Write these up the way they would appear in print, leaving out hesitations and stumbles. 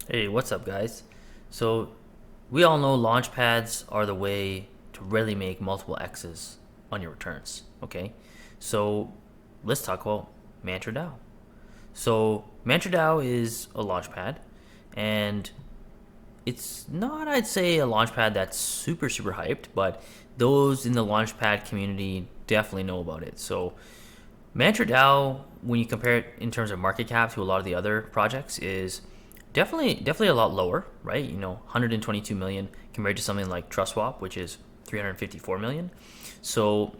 Hey, what's up, guys? So, we all know launchpads are the way to really make multiple X's on your returns, okay? So, let's talk about Mantra Dao. So, Mantra Dao is a launchpad, and it's not, I'd say, a launchpad that's super hyped, but those in the launchpad community definitely know about it. So, Mantra DAO, when you compare it in terms of market cap to a lot of the other projects, is definitely a lot lower, right? 122 million compared to something like TrustSwap, which is 354 million. So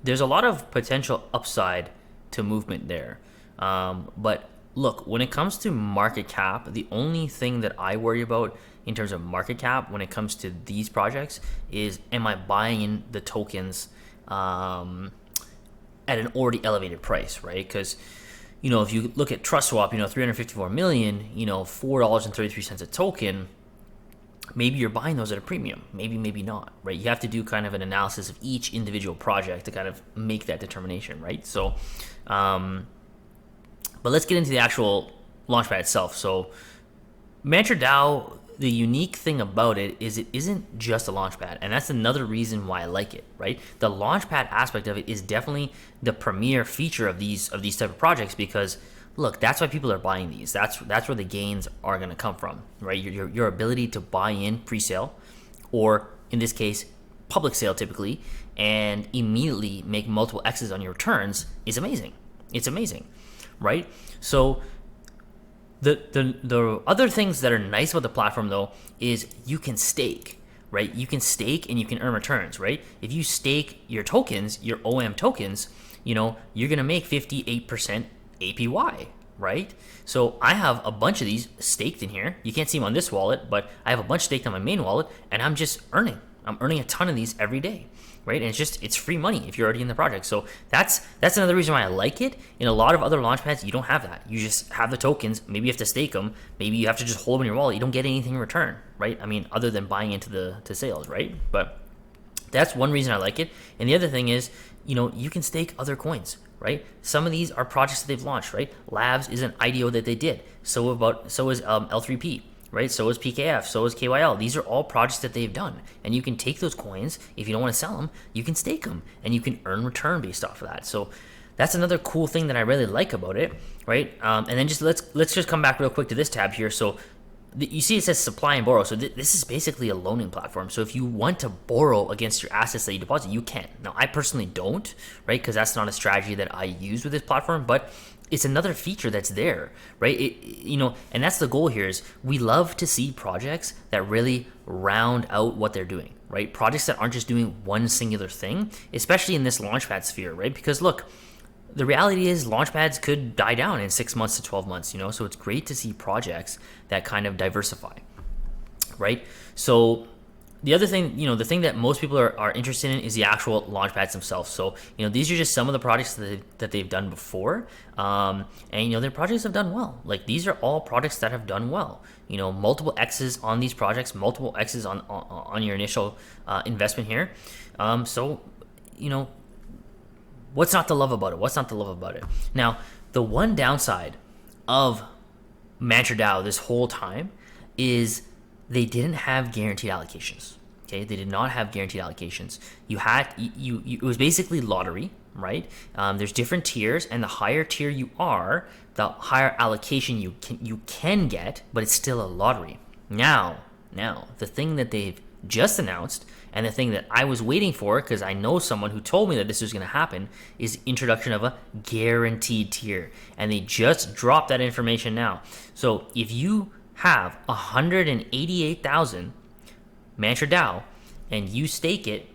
there's a lot of potential upside to movement there. But look, when it comes to market cap, the only thing that I worry about in terms of market cap when it comes to these projects is, am I buying in the tokens at an already elevated price, right? Because if you look at TrustSwap, 354 million, $4.33 a token, maybe you're buying those at a premium, maybe not, right? You have to do kind of an analysis of each individual project to kind of make that determination, right? So, but let's get into the actual Launchpad itself. So, Mantra DAO, the unique thing about it is it isn't just a launchpad, and that's another reason why I like it. Right, the launchpad aspect of it is definitely the premier feature of these type of projects because look, that's why people are buying these. That's where the gains are going to come from. Right, your ability to buy in pre-sale, or in this case, public sale typically, and immediately make multiple X's on your returns is amazing. It's amazing, right? So the other things that are nice about the platform though is you can stake, right? You can stake and you can earn returns, right? If you stake your tokens, your OM tokens, you're gonna make 58% APY, right? So I have a bunch of these staked in here. You can't see them on this wallet, but I have a bunch staked on my main wallet, and I'm just earning. I'm earning a ton of these every day, right? And it's free money if you're already in the project. So that's another reason why I like it. In a lot of other launchpads, you don't have that. You just have the tokens. Maybe you have to stake them. Maybe you have to just hold them in your wallet. You don't get anything in return, right? I mean, other than buying into the sales, right? But that's one reason I like it. And the other thing is, you can stake other coins, right? Some of these are projects that they've launched, right? Labs is an IDO that they did. So is L3P. Right, so is PKF, so is KYL. These are all projects that they've done, and you can take those coins. If you don't want to sell them, you can stake them, and you can earn return based off of that. So that's another cool thing that I really like about it, right? And then just let's just come back real quick to this tab here. So you see it says supply and borrow. So this is basically a loaning platform. So if you want to borrow against your assets that you deposit, you can. Now, I personally don't, right? Because that's not a strategy that I use with this platform, but it's another feature that's there, right? And that's the goal here is we love to see projects that really round out what they're doing, right? Projects that aren't just doing one singular thing, especially in this launchpad sphere, right? Because look, the reality is launchpads could die down in 6 months to 12 months, so it's great to see projects that kind of diversify, right? So the other thing, the thing that most people are interested in is the actual launchpads themselves. So, these are just some of the projects that they've done before. And, their projects have done well. Like, these are all projects that have done well. Multiple X's on these projects, multiple X's on your initial investment here. So, what's not to love about it? What's not to love about it? Now, the one downside of Mantra DAO this whole time is they didn't have guaranteed allocations. Okay, they did not have guaranteed allocations. It was basically lottery, right? There's different tiers, and the higher tier you are, the higher allocation you can get, but it's still a lottery. Now, the thing that they've just announced, and the thing that I was waiting for, because I know someone who told me that this was going to happen, is introduction of a guaranteed tier, and they just dropped that information now. So if you have 188,000 Mantra DAO and you stake it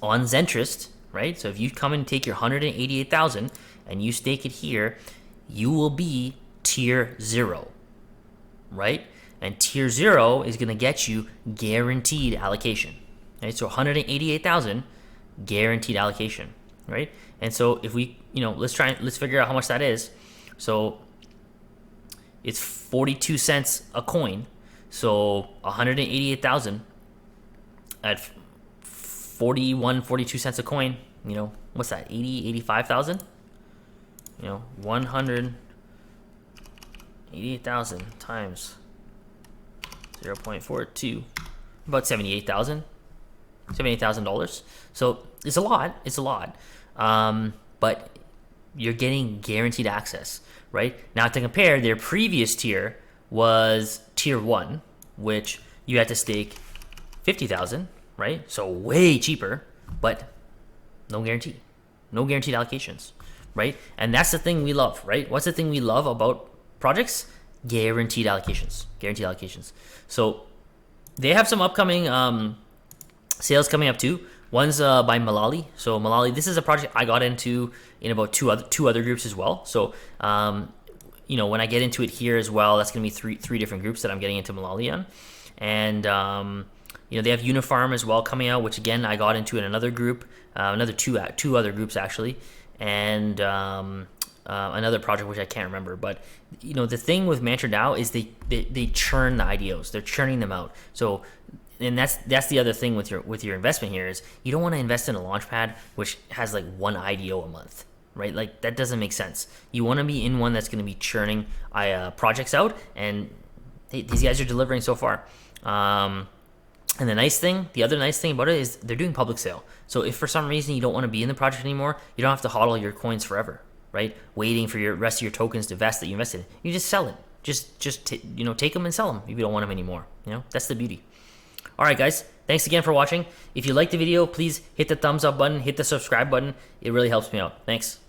on Zentrist, right? So if you come and take your 188,000 and you stake it here, you will be tier 0, right? And tier 0 is going to get you guaranteed allocation. Right? So 188,000 guaranteed allocation, right? And so if we, let's figure out how much that is. So it's 42 cents a coin. So 188,000 at 42 cents a coin, what's that? 85,000? 188,000 times 0.42, about $78,000. So it's a lot. It's a lot. But you're getting guaranteed access, right? Now to compare, their previous tier was tier 1, which you had to stake 50,000, right? So way cheaper, but no guarantee. No guaranteed allocations, right? And that's the thing we love, right? What's the thing we love about projects? Guaranteed allocations. Guaranteed allocations. So they have some upcoming sales coming up too. One's by Malali. So Malali, this is a project I got into in about two other groups as well. So when I get into it here as well, that's going to be three different groups that I'm getting into Malali on. And they have Unifarm as well coming out, which again I got into in another group, another two other groups actually, and another project which I can't remember. But the thing with Mantra Dao is they churn the IDOs. They're churning them out. So. And that's the other thing with your investment here is you don't want to invest in a Launchpad which has like one IDO a month, right? Like that doesn't make sense. You want to be in one that's going to be churning projects out, and these guys are delivering so far. And the other nice thing about it is they're doing public sale. So if for some reason you don't want to be in the project anymore, you don't have to hodl your coins forever, right? Waiting for your rest of your tokens to vest that you invested in. You just sell it. Just take them and sell them if you don't want them anymore. That's the beauty. Alright guys, thanks again for watching. If you liked the video, please hit the thumbs up button, hit the subscribe button. It really helps me out. Thanks.